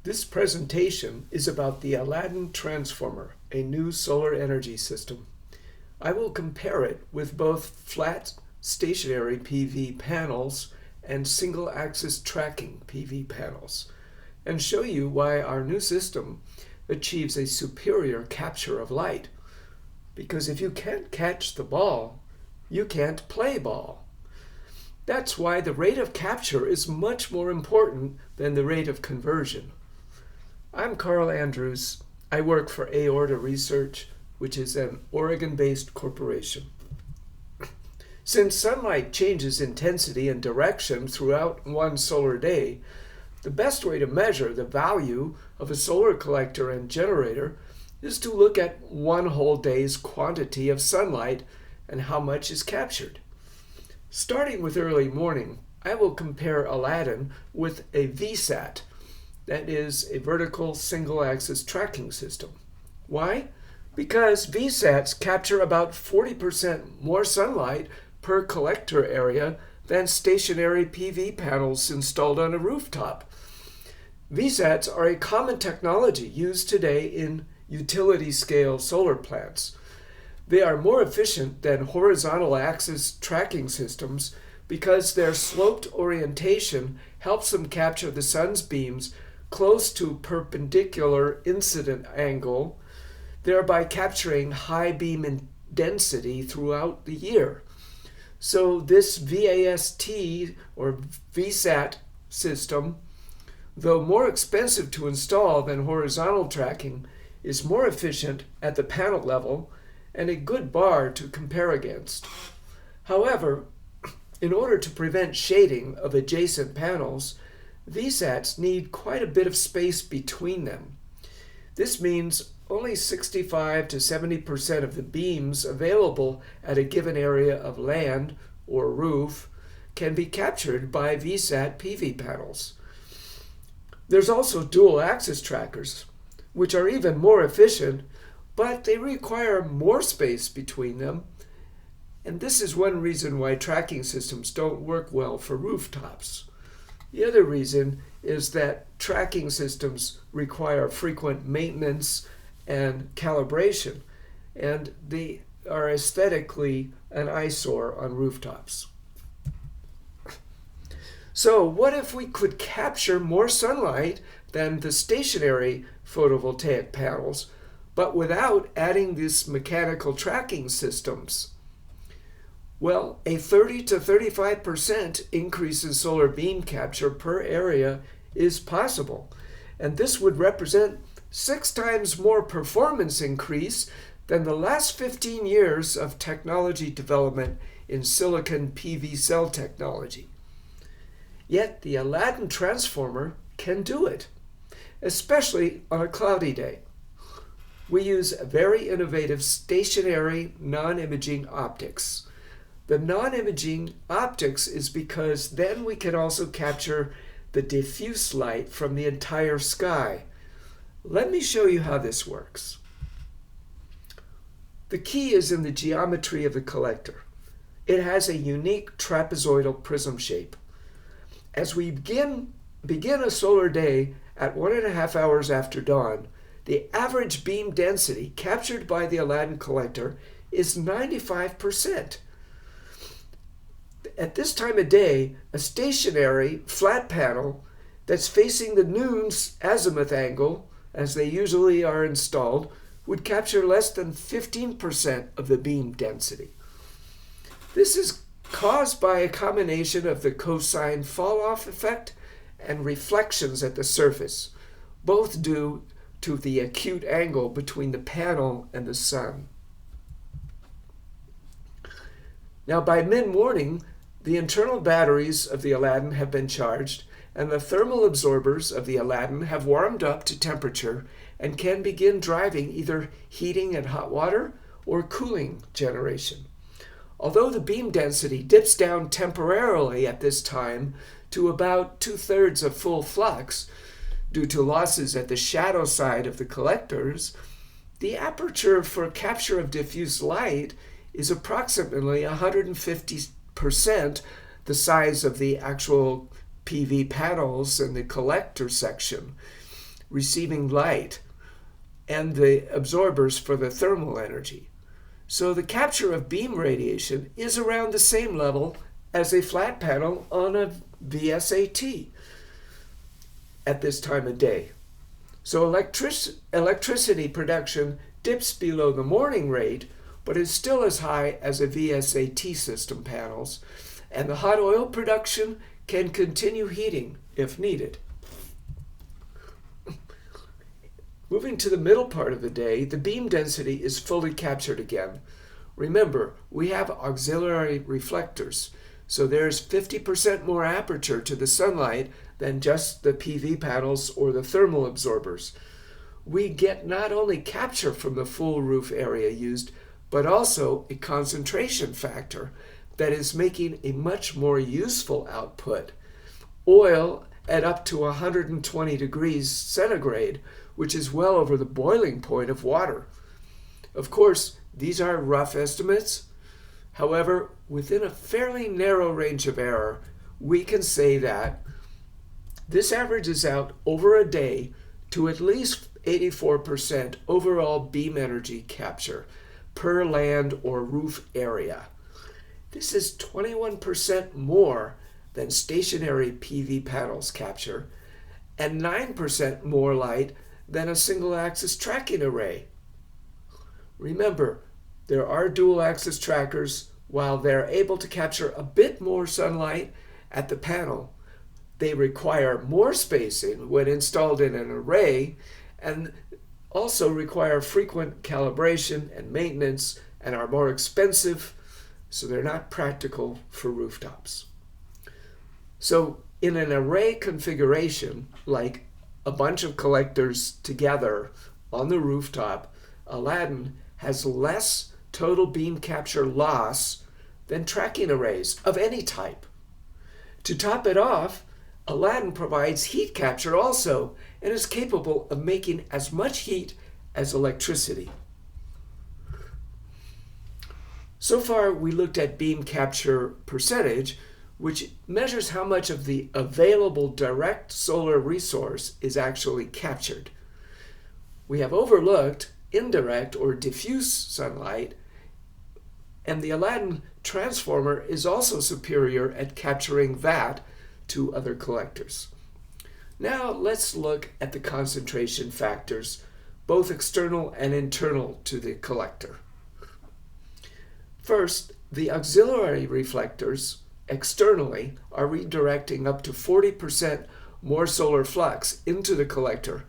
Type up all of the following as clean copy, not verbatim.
This presentation is about the Aladin Transformer, a new solar energy system. I will compare it with both flat stationary PV panels and single-axis tracking PV panels, and show you why our new system achieves a superior capture of light. Because if you can't catch the ball, you can't play ball. That's why the rate of capture is much more important than the rate of conversion. I'm Carl Andrews. I work for Aorta Research, which is an Oregon-based corporation. Since sunlight changes intensity and direction throughout one solar day, the best way to measure the value of a solar collector and generator is to look at one whole day's quantity of sunlight and how much is captured. Starting with early morning, I will compare Aladin with a VSAT, that is a vertical single-axis tracking system. Why? Because VSATs capture about 40% more sunlight per collector area than stationary PV panels installed on a rooftop. VSATs are a common technology used today in utility-scale solar plants. They are more efficient than horizontal axis tracking systems because their sloped orientation helps them capture the sun's beams close to perpendicular incident angle, thereby capturing high beam density throughout the year. So this VAST or VSAT system, though more expensive to install than horizontal tracking, is more efficient at the panel level and a good bar to compare against. However, in order to prevent shading of adjacent panels, VSATs need quite a bit of space between them. This means only 65 to 70% of the beams available at a given area of land or roof can be captured by VSAT PV panels. There's also dual-axis trackers, which are even more efficient, but they require more space between them, and this is one reason why tracking systems don't work well for rooftops. The other reason is that tracking systems require frequent maintenance and calibration, and they are aesthetically an eyesore on rooftops. So what if we could capture more sunlight than the stationary photovoltaic panels, but without adding these mechanical tracking systems? Well, a 30 to 35% increase in solar beam capture per area is possible, and this would represent 6 times more performance increase than the last 15 years of technology development in silicon PV cell technology. Yet the Aladin Transformer can do it, especially on a cloudy day. We use very innovative stationary non-imaging optics. The non-imaging optics is because then we can also capture the diffuse light from the entire sky. Let me show you how this works. The key is in the geometry of the collector. It has a unique trapezoidal prism shape. As we begin a solar day at 1.5 hours after dawn, the average beam density captured by the Aladin collector is 95%. At this time of day, a stationary flat panel that's facing the noon's azimuth angle, as they usually are installed, would capture less than 15% of the beam density. This is caused by a combination of the cosine fall-off effect and reflections at the surface, both due to the acute angle between the panel and the sun. Now, by mid-morning, the internal batteries of the Aladin have been charged, and the thermal absorbers of the Aladin have warmed up to temperature and can begin driving either heating and hot water or cooling generation. Although the beam density dips down temporarily at this time to about 2/3 of full flux due to losses at the shadow side of the collectors, the aperture for capture of diffuse light is approximately 150% the size of the actual PV panels in the collector section. receiving light and the absorbers for the thermal energy. So the capture of beam radiation is around the same level as a flat panel on a VSAT at this time of day. So electricity production dips below the morning rate, but is still as high as a VSAT system panels, and the hot oil production can continue heating if needed. Moving to the middle part of the day, the beam density is fully captured again. Remember, we have auxiliary reflectors, so there's 50% more aperture to the sunlight than just the PV panels or the thermal absorbers. We get not only capture from the full roof area used, but also a concentration factor that is making a much more useful output. Oil at up to 120 degrees centigrade, which is well over the boiling point of water. Of course, these are rough estimates. However, within a fairly narrow range of error, we can say that this averages out over a day to at least 84% overall beam energy capture per land or roof area. This is 21% more than stationary PV panels capture and 9% more light than a single-axis tracking array. Remember, there are dual-axis trackers. While they're able to capture a bit more sunlight at the panel, they require more spacing when installed in an array and also require frequent calibration and maintenance and are more expensive, so they're not practical for rooftops. So in an array configuration, like a bunch of collectors together on the rooftop, Aladin has less total beam capture loss than tracking arrays of any type. To top it off, Aladin provides heat capture also and is capable of making as much heat as electricity. So far, we looked at beam capture percentage, which measures how much of the available direct solar resource is actually captured. We have overlooked indirect or diffuse sunlight, and the Aladin Transformer is also superior at capturing that to other collectors. Now let's look at the concentration factors, both external and internal to the collector. First, the auxiliary reflectors externally are redirecting up to 40% more solar flux into the collector,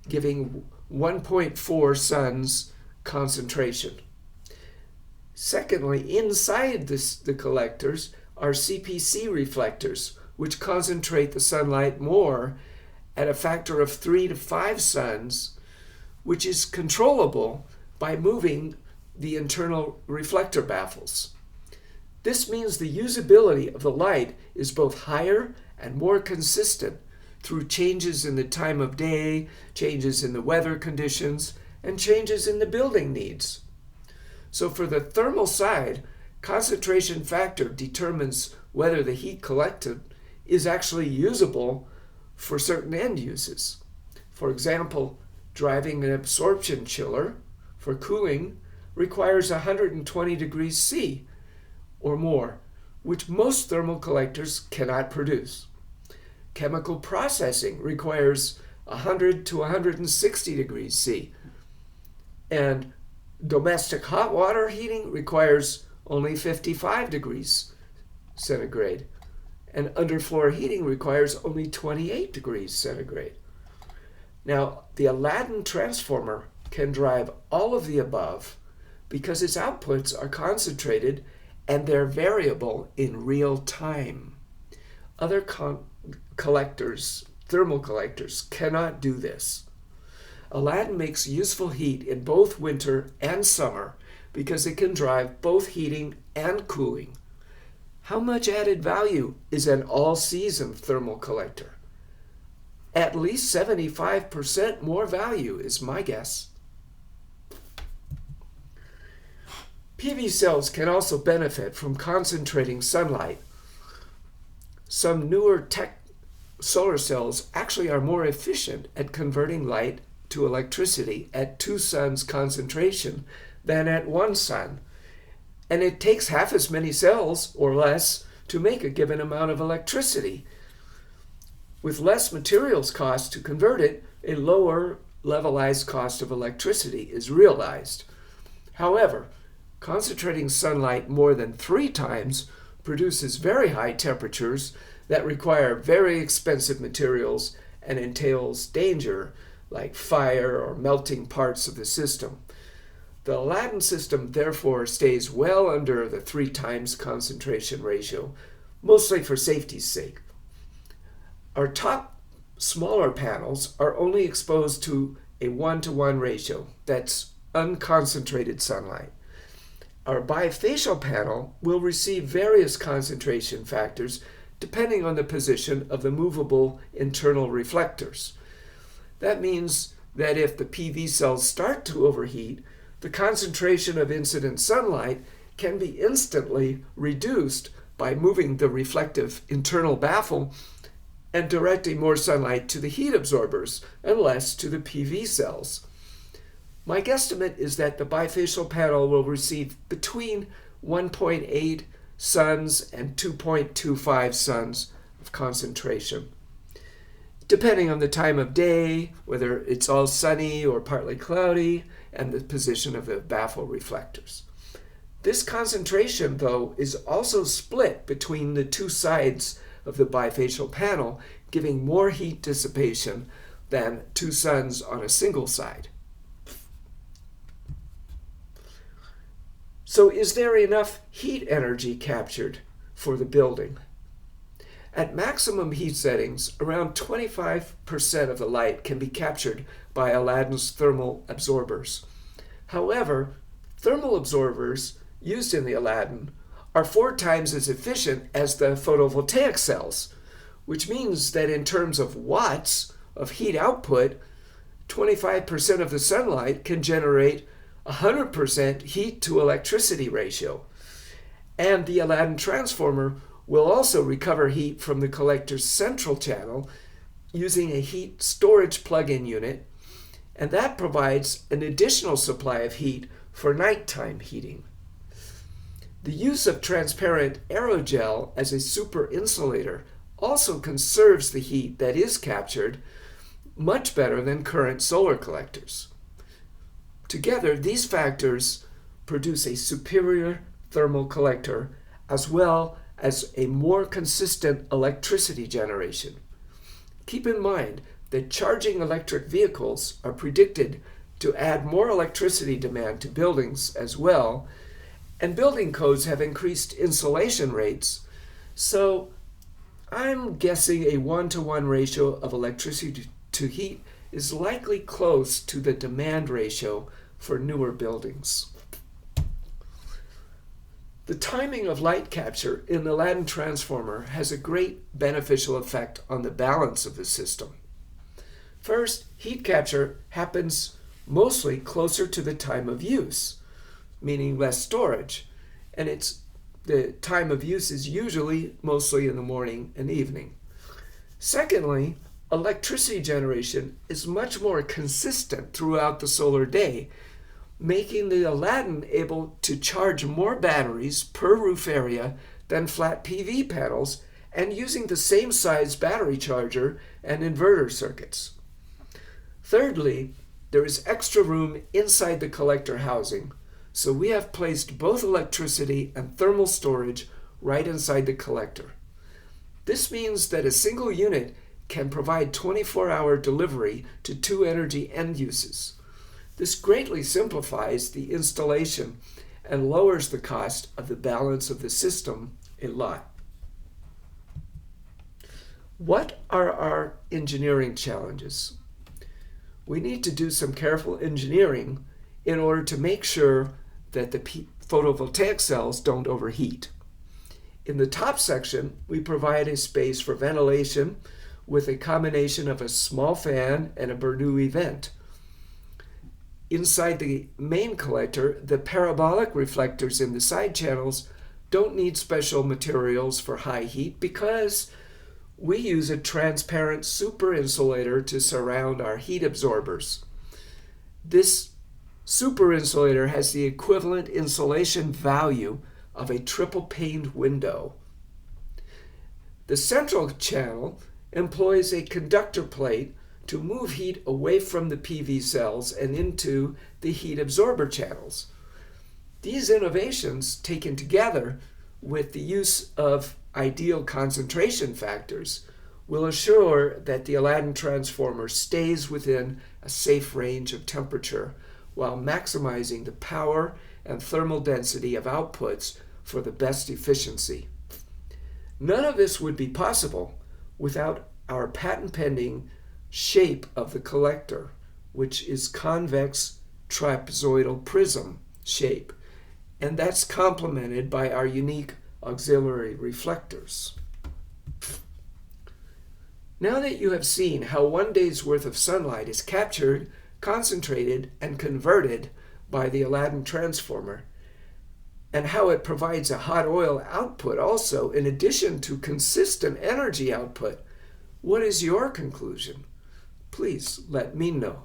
giving 1.4 suns concentration. Secondly, inside the collectors are CPC reflectors, which concentrate the sunlight more at a factor of 3 to 5 suns, which is controllable by moving the internal reflector baffles. This means the usability of the light is both higher and more consistent through changes in the time of day, changes in the weather conditions, and changes in the building needs. So for the thermal side, concentration factor determines whether the heat collected is actually usable for certain end uses. For example, driving an absorption chiller for cooling requires 120 degrees C or more, which most thermal collectors cannot produce. Chemical processing requires 100 to 160 degrees C, and domestic hot water heating requires only 55 degrees centigrade, and underfloor heating requires only 28 degrees centigrade. Now, the Aladin Transformer can drive all of the above because its outputs are concentrated and they're variable in real time. Other collectors, thermal collectors, cannot do this. Aladin makes useful heat in both winter and summer because it can drive both heating and cooling. How much added value is an all-season thermal collector? At least 75% more value is my guess. PV cells can also benefit from concentrating sunlight. Some newer solar cells actually are more efficient at converting light to electricity at 2 suns concentration than at 1 sun. And it takes half as many cells or less to make a given amount of electricity. With less materials cost to convert it, a lower levelized cost of electricity is realized. However, concentrating sunlight more than 3 times produces very high temperatures that require very expensive materials and entails danger like fire or melting parts of the system. The Aladin system therefore stays well under the 3 times concentration ratio, mostly for safety's sake. Our top smaller panels are only exposed to a 1-to-1 ratio, that's unconcentrated sunlight. Our bifacial panel will receive various concentration factors depending on the position of the movable internal reflectors. That means that if the PV cells start to overheat, the concentration of incident sunlight can be instantly reduced by moving the reflective internal baffle and directing more sunlight to the heat absorbers and less to the PV cells. My guesstimate is that the bifacial panel will receive between 1.8 suns and 2.25 suns of concentration, depending on the time of day, whether it's all sunny or partly cloudy, and the position of the baffle reflectors. This concentration, though, is also split between the 2 sides of the bifacial panel, giving more heat dissipation than 2 suns on a single side. So is there enough heat energy captured for the building? At maximum heat settings, around 25% of the light can be captured by Aladin's thermal absorbers. However, thermal absorbers used in the Aladin are 4 times as efficient as the photovoltaic cells, which means that in terms of watts of heat output, 25% of the sunlight can generate 100% heat to electricity ratio. And the Aladin transformer will also recover heat from the collector's central channel using a heat storage plug-in unit, and that provides an additional supply of heat for nighttime heating. The use of transparent aerogel as a super insulator also conserves the heat that is captured much better than current solar collectors. Together, these factors produce a superior thermal collector as well as a more consistent electricity generation. Keep in mind that charging electric vehicles are predicted to add more electricity demand to buildings as well, and building codes have increased insulation rates, so I'm guessing a 1-to-1 ratio of electricity to heat is likely close to the demand ratio for newer buildings. The timing of light capture in the Aladin transformer has a great beneficial effect on the balance of the system. First, heat capture happens mostly closer to the time of use, meaning less storage, and the time of use is usually mostly in the morning and evening. Secondly, electricity generation is much more consistent throughout the solar day, making the Aladin able to charge more batteries per roof area than flat PV panels and using the same size battery charger and inverter circuits. Thirdly, there is extra room inside the collector housing, so we have placed both electricity and thermal storage right inside the collector. This means that a single unit can provide 24-hour delivery to 2 energy end uses. This greatly simplifies the installation and lowers the cost of the balance of the system a lot. What are our engineering challenges? We need to do some careful engineering in order to make sure that the photovoltaic cells don't overheat. In the top section, we provide a space for ventilation with a combination of a small fan and a Bernoulli vent. Inside the main collector, the parabolic reflectors in the side channels don't need special materials for high heat because we use a transparent superinsulator to surround our heat absorbers. This superinsulator has the equivalent insulation value of a triple-paned window. The central channel employs a conductor plate to move heat away from the PV cells and into the heat absorber channels. These innovations, taken together with the use of ideal concentration factors, will assure that the Aladin Transformer stays within a safe range of temperature while maximizing the power and thermal density of outputs for the best efficiency. None of this would be possible without our patent-pending shape of the collector, which is convex trapezoidal prism shape, and that's complemented by our unique auxiliary reflectors. Now that you have seen how one day's worth of sunlight is captured, concentrated, and converted by the Aladin Transformer, and how it provides a hot oil output also in addition to consistent energy output, what is your conclusion? Please let me know.